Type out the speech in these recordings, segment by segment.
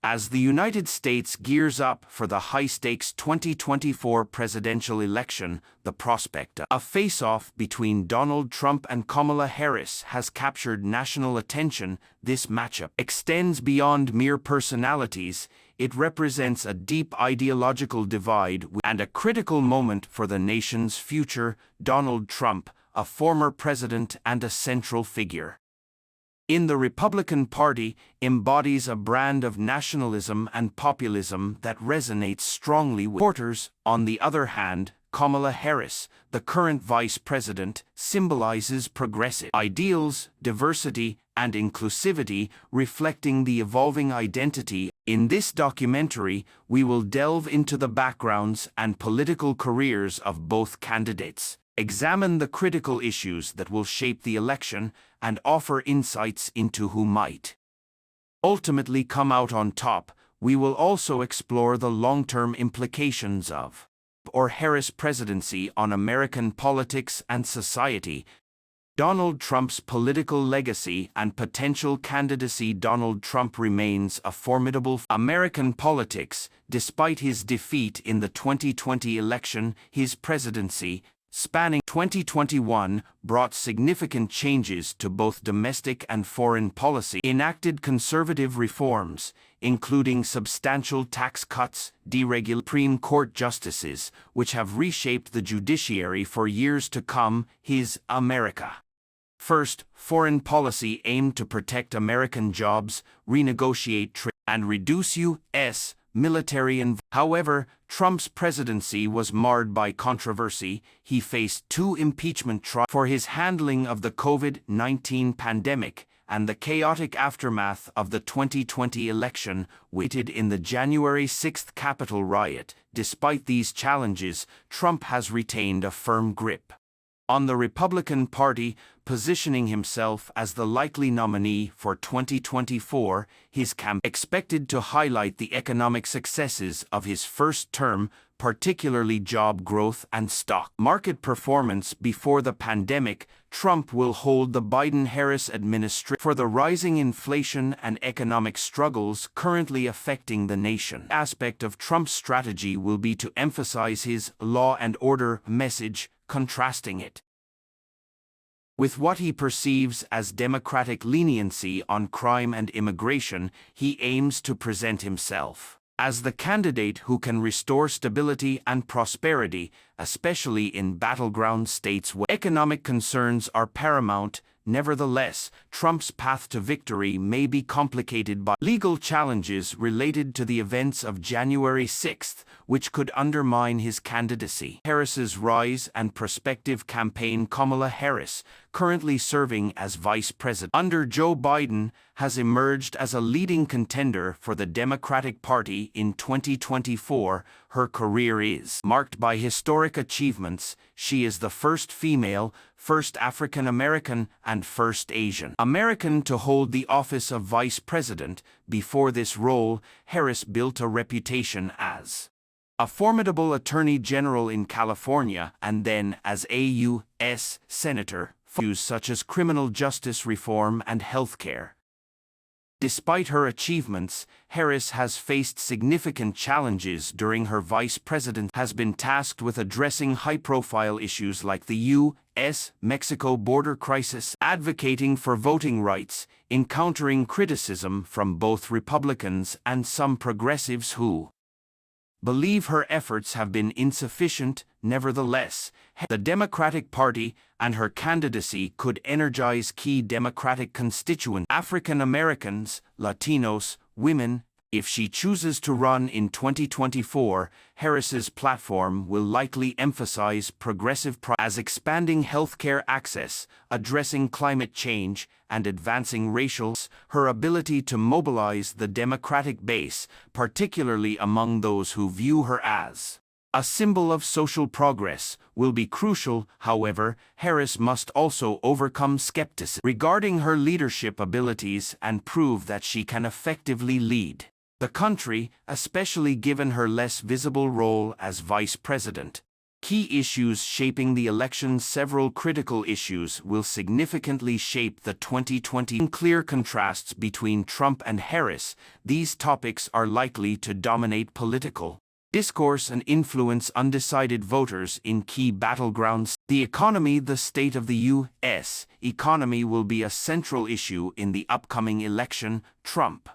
As the United States gears up for the high-stakes 2024 presidential election, the prospect of a face-off between Donald Trump and Kamala Harris has captured national attention. This matchup extends beyond mere personalities. It represents a deep ideological divide and a critical moment for the nation's future. Donald Trump, a former president and a central figure in the Republican Party, embodies a brand of nationalism and populism that resonates strongly with supporters. On the other hand, Kamala Harris, the current vice president, symbolizes progressive ideals, diversity, and inclusivity, reflecting the evolving identity. In this documentary, we will delve into the backgrounds and political careers of both candidates, examine the critical issues that will shape the election, and offer insights into who might ultimately come out on top. We will also explore the long-term implications of or Harris' presidency on American politics and society. Donald Trump's political legacy and potential candidacy. Donald Trump remains a formidable American politics. Despite his defeat in the 2020 election, his presidency, spanning 2021, brought significant changes to both domestic and foreign policy, enacted conservative reforms, including substantial tax cuts, deregulating Supreme Court justices, which have reshaped the judiciary for years to come. His America First foreign policy aimed to protect American jobs, renegotiate trade, and reduce U.S. military involvement. However, Trump's presidency was marred by controversy. He faced 2 impeachment trials for his handling of the COVID-19 pandemic and the chaotic aftermath of the 2020 election, weighted in the January 6 Capitol riot. Despite these challenges, Trump has retained a firm grip on the Republican Party, positioning himself as the likely nominee for 2024. His campaign expected to highlight the economic successes of his first term, particularly job growth and stock market performance. Before the pandemic, Trump will hold the Biden-Harris administration for the rising inflation and economic struggles currently affecting the nation. An aspect of Trump's strategy will be to emphasize his law and order message, contrasting it with what he perceives as democratic leniency on crime and immigration. He aims to present himself as the candidate who can restore stability and prosperity, especially in battleground states where economic concerns are paramount. Nevertheless, Trump's path to victory may be complicated by legal challenges related to the events of January 6, which could undermine his candidacy. Harris's rise and prospective campaign. Kamala Harris, currently serving as vice president under Joe Biden, has emerged as a leading contender for the Democratic Party in 2024. Her career is marked by historic achievements. She is the first female, first African American, and first Asian American to hold the office of vice president. Before this role, Harris built a reputation as a formidable attorney general in California and then as a U.S. senator for issues such as criminal justice reform and healthcare. Despite her achievements, Harris has faced significant challenges during her vice presidency. Has been tasked with addressing high-profile issues like the U.S.-Mexico border crisis, advocating for voting rights, encountering criticism from both Republicans and some progressives who believe her efforts have been insufficient. Nevertheless, the Democratic Party and her candidacy could energize key Democratic constituents, African Americans, Latinos, women. If she chooses to run in 2024, Harris's platform will likely emphasize progressive as expanding healthcare access, addressing climate change, and advancing racial. Her ability to mobilize the Democratic base, particularly among those who view her as a symbol of social progress, will be crucial. However, Harris must also overcome skepticism regarding her leadership abilities and prove that she can effectively lead the country, especially given her less visible role as vice president. Key issues shaping the election. Several critical issues will significantly shape the 2020. In clear contrasts between Trump and Harris, these topics are likely to dominate political discourse and influence undecided voters in key battlegrounds. The economy. The state of the U.S. economy will be a central issue in the upcoming election. Trump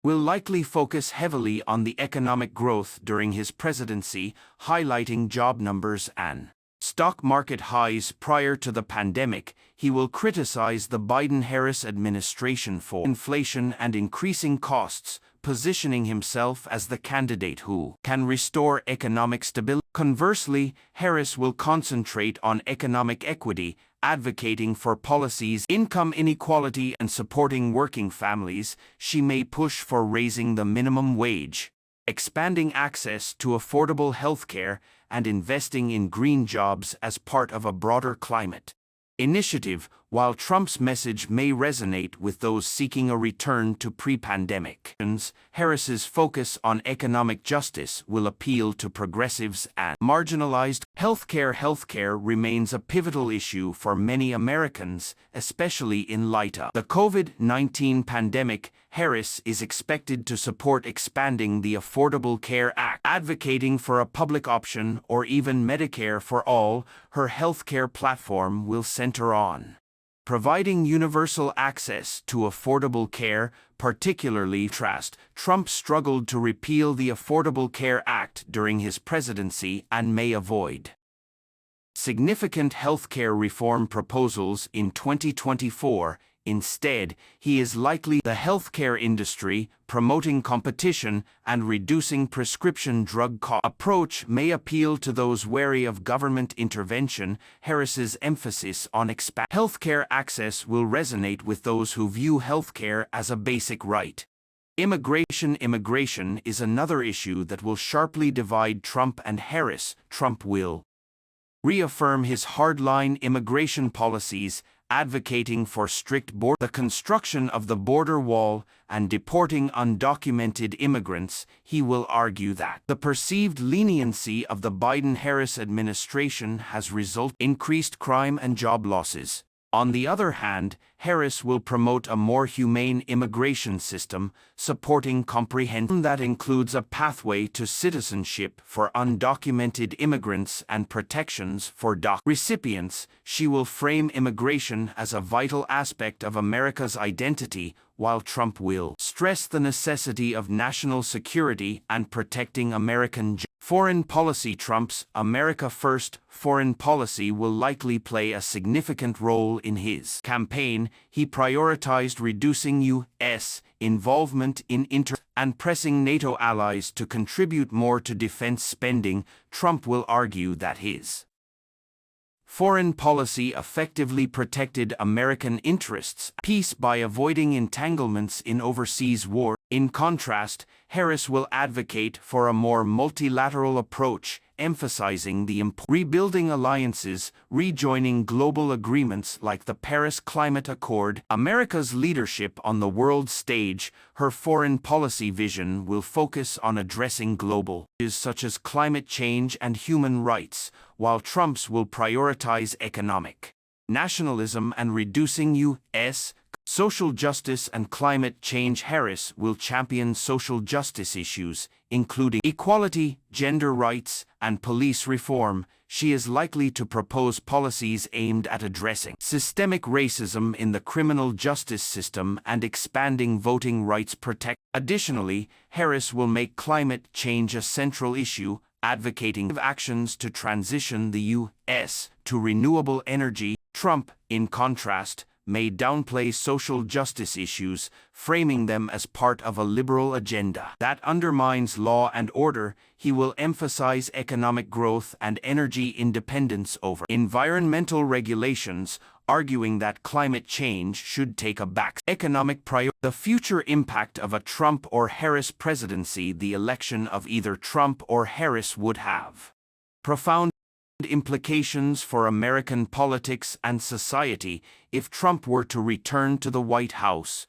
will likely focus heavily on the economic growth during his presidency, highlighting job numbers and stock market highs prior to the pandemic. He will criticize the Biden-Harris administration for inflation and increasing costs, positioning himself as the candidate who can restore economic stability. Conversely, Harris will concentrate on economic equity, advocating for policies, income inequality, and supporting working families. She may push for raising the minimum wage, expanding access to affordable healthcare, and investing in green jobs as part of a broader climate initiative. While Trump's message may resonate with those seeking a return to pre-pandemic, Harris's focus on economic justice will appeal to progressives and marginalized. Healthcare remains a pivotal issue for many Americans, especially in light of the COVID-19 pandemic. Harris is expected to support expanding the Affordable Care Act, advocating for a public option or even Medicare for all. Her healthcare platform will center on providing universal access to affordable care, particularly Trump struggled to repeal the Affordable Care Act during his presidency and may avoid significant healthcare reform proposals in 2024. Instead, he is likely the healthcare industry, promoting competition and reducing prescription drug costs. Approach may appeal to those wary of government intervention. Harris's emphasis on healthcare access will resonate with those who view healthcare as a basic right. Immigration is another issue that will sharply divide Trump and Harris. Trump will reaffirm his hardline immigration policies, advocating for strict the construction of the border wall and deporting undocumented immigrants. He will argue that the perceived leniency of the Biden-Harris administration has resulted in increased crime and job losses. On the other hand, Harris will promote a more humane immigration system, supporting comprehension that includes a pathway to citizenship for undocumented immigrants and protections for recipients. She will frame immigration as a vital aspect of America's identity, while Trump will stress the necessity of national security and protecting American foreign policy. Trump's America First foreign policy will likely play a significant role in his campaign. He prioritized reducing U.S. involvement in and pressing NATO allies to contribute more to defense spending. Trump will argue that his foreign policy effectively protected American interests, peace by avoiding entanglements in overseas war. In contrast, Harris will advocate for a more multilateral approach, emphasizing the rebuilding alliances, rejoining global agreements like the Paris Climate Accord. America's leadership on the world stage. Her foreign policy vision will focus on addressing global issues such as climate change and human rights, while Trump's will prioritize economic nationalism and reducing U.S. social justice and climate change. Harris will champion social justice issues, including equality, gender rights, and police reform. She is likely to propose policies aimed at addressing systemic racism in the criminal justice system and expanding voting rights protection. Additionally, Harris will make climate change a central issue, advocating actions to transition the U.S. to renewable energy. Trump, in contrast, may downplay social justice issues, framing them as part of a liberal agenda that undermines law and order. He will emphasize economic growth and energy independence over environmental regulations, arguing that climate change should take a back economic priority. The future impact of a Trump or Harris presidency. The election of either Trump or Harris would have profound implications for American politics and society. If Trump were to return to the White House,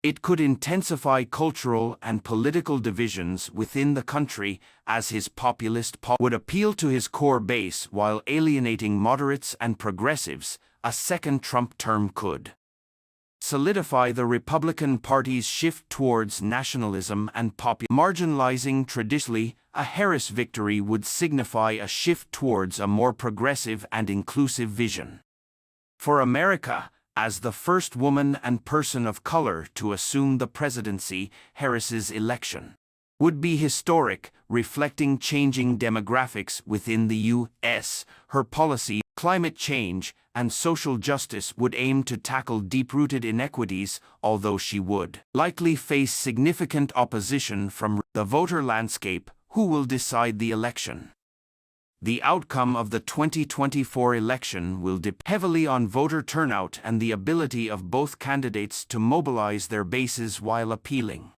It could intensify cultural and political divisions within the country, as his populist would appeal to his core base while alienating moderates and progressives. A second Trump term could solidify the Republican Party's shift towards nationalism and marginalizing traditionally. A Harris victory would signify a shift towards a more progressive and inclusive vision for America. As the first woman and person of color to assume the presidency, Harris's election would be historic, reflecting changing demographics within the U.S. Her policy, climate change, and social justice would aim to tackle deep-rooted inequities, although she would likely face significant opposition from the voter landscape. Who will decide the election? The outcome of the 2024 election will depend heavily on voter turnout and the ability of both candidates to mobilize their bases while appealing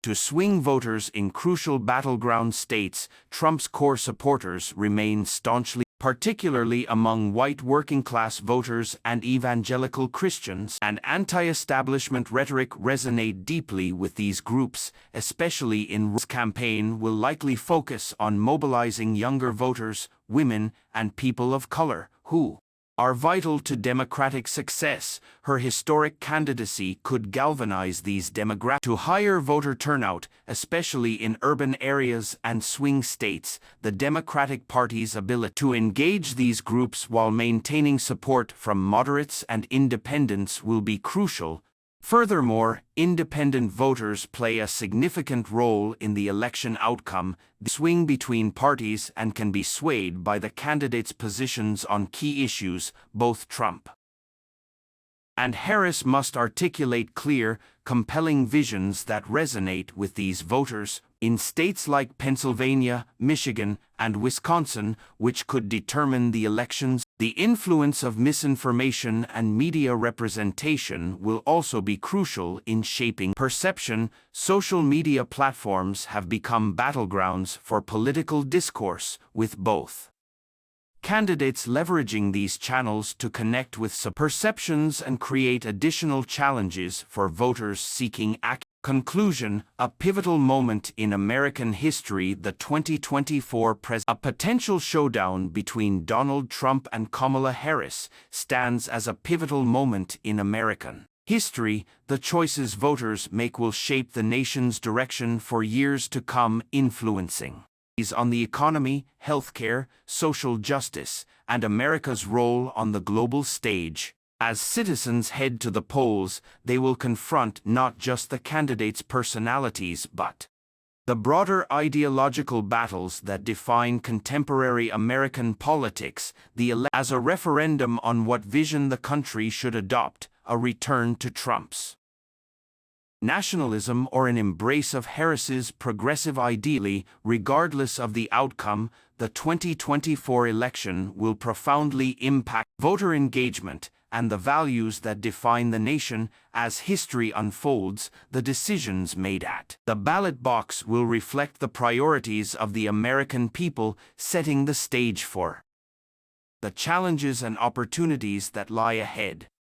to swing voters in crucial battleground states. Trump's core supporters remain staunchly, particularly among white working-class voters and evangelical Christians, and anti-establishment rhetoric resonate deeply with these groups, especially in his campaign will likely focus on mobilizing younger voters, women, and people of color, who are vital to Democratic success. Her historic candidacy could galvanize these demographics to higher voter turnout, especially in urban areas and swing states. The Democratic Party's ability to engage these groups while maintaining support from moderates and independents will be crucial. Furthermore, independent voters play a significant role in the election outcome. They swing between parties and can be swayed by the candidates' positions on key issues. Both Trump and Harris must articulate clear, compelling visions that resonate with these voters. In states like Pennsylvania, Michigan, and Wisconsin, which could determine the elections, the influence of misinformation and media representation will also be crucial in shaping perception. Social media platforms have become battlegrounds for political discourse, with both candidates leveraging these channels to connect with perceptions and create additional challenges for voters seeking accuracy. Conclusion: a pivotal moment in American history, the 2024 a potential showdown between Donald Trump and Kamala Harris stands as a pivotal moment in American history. The choices voters make will shape the nation's direction for years to come, influencing on the economy, healthcare, social justice, and America's role on the global stage. As citizens head to the polls, they will confront not just the candidates' personalities but the broader ideological battles that define contemporary American politics. As a referendum on what vision the country should adopt, a return to Trump's nationalism or an embrace of Harris's progressive ideology. Regardless of the outcome, the 2024 election will profoundly impact voter engagement and the values that define the nation. As history unfolds, the decisions made at the ballot box will reflect the priorities of the American people, setting the stage for the challenges and opportunities that lie ahead.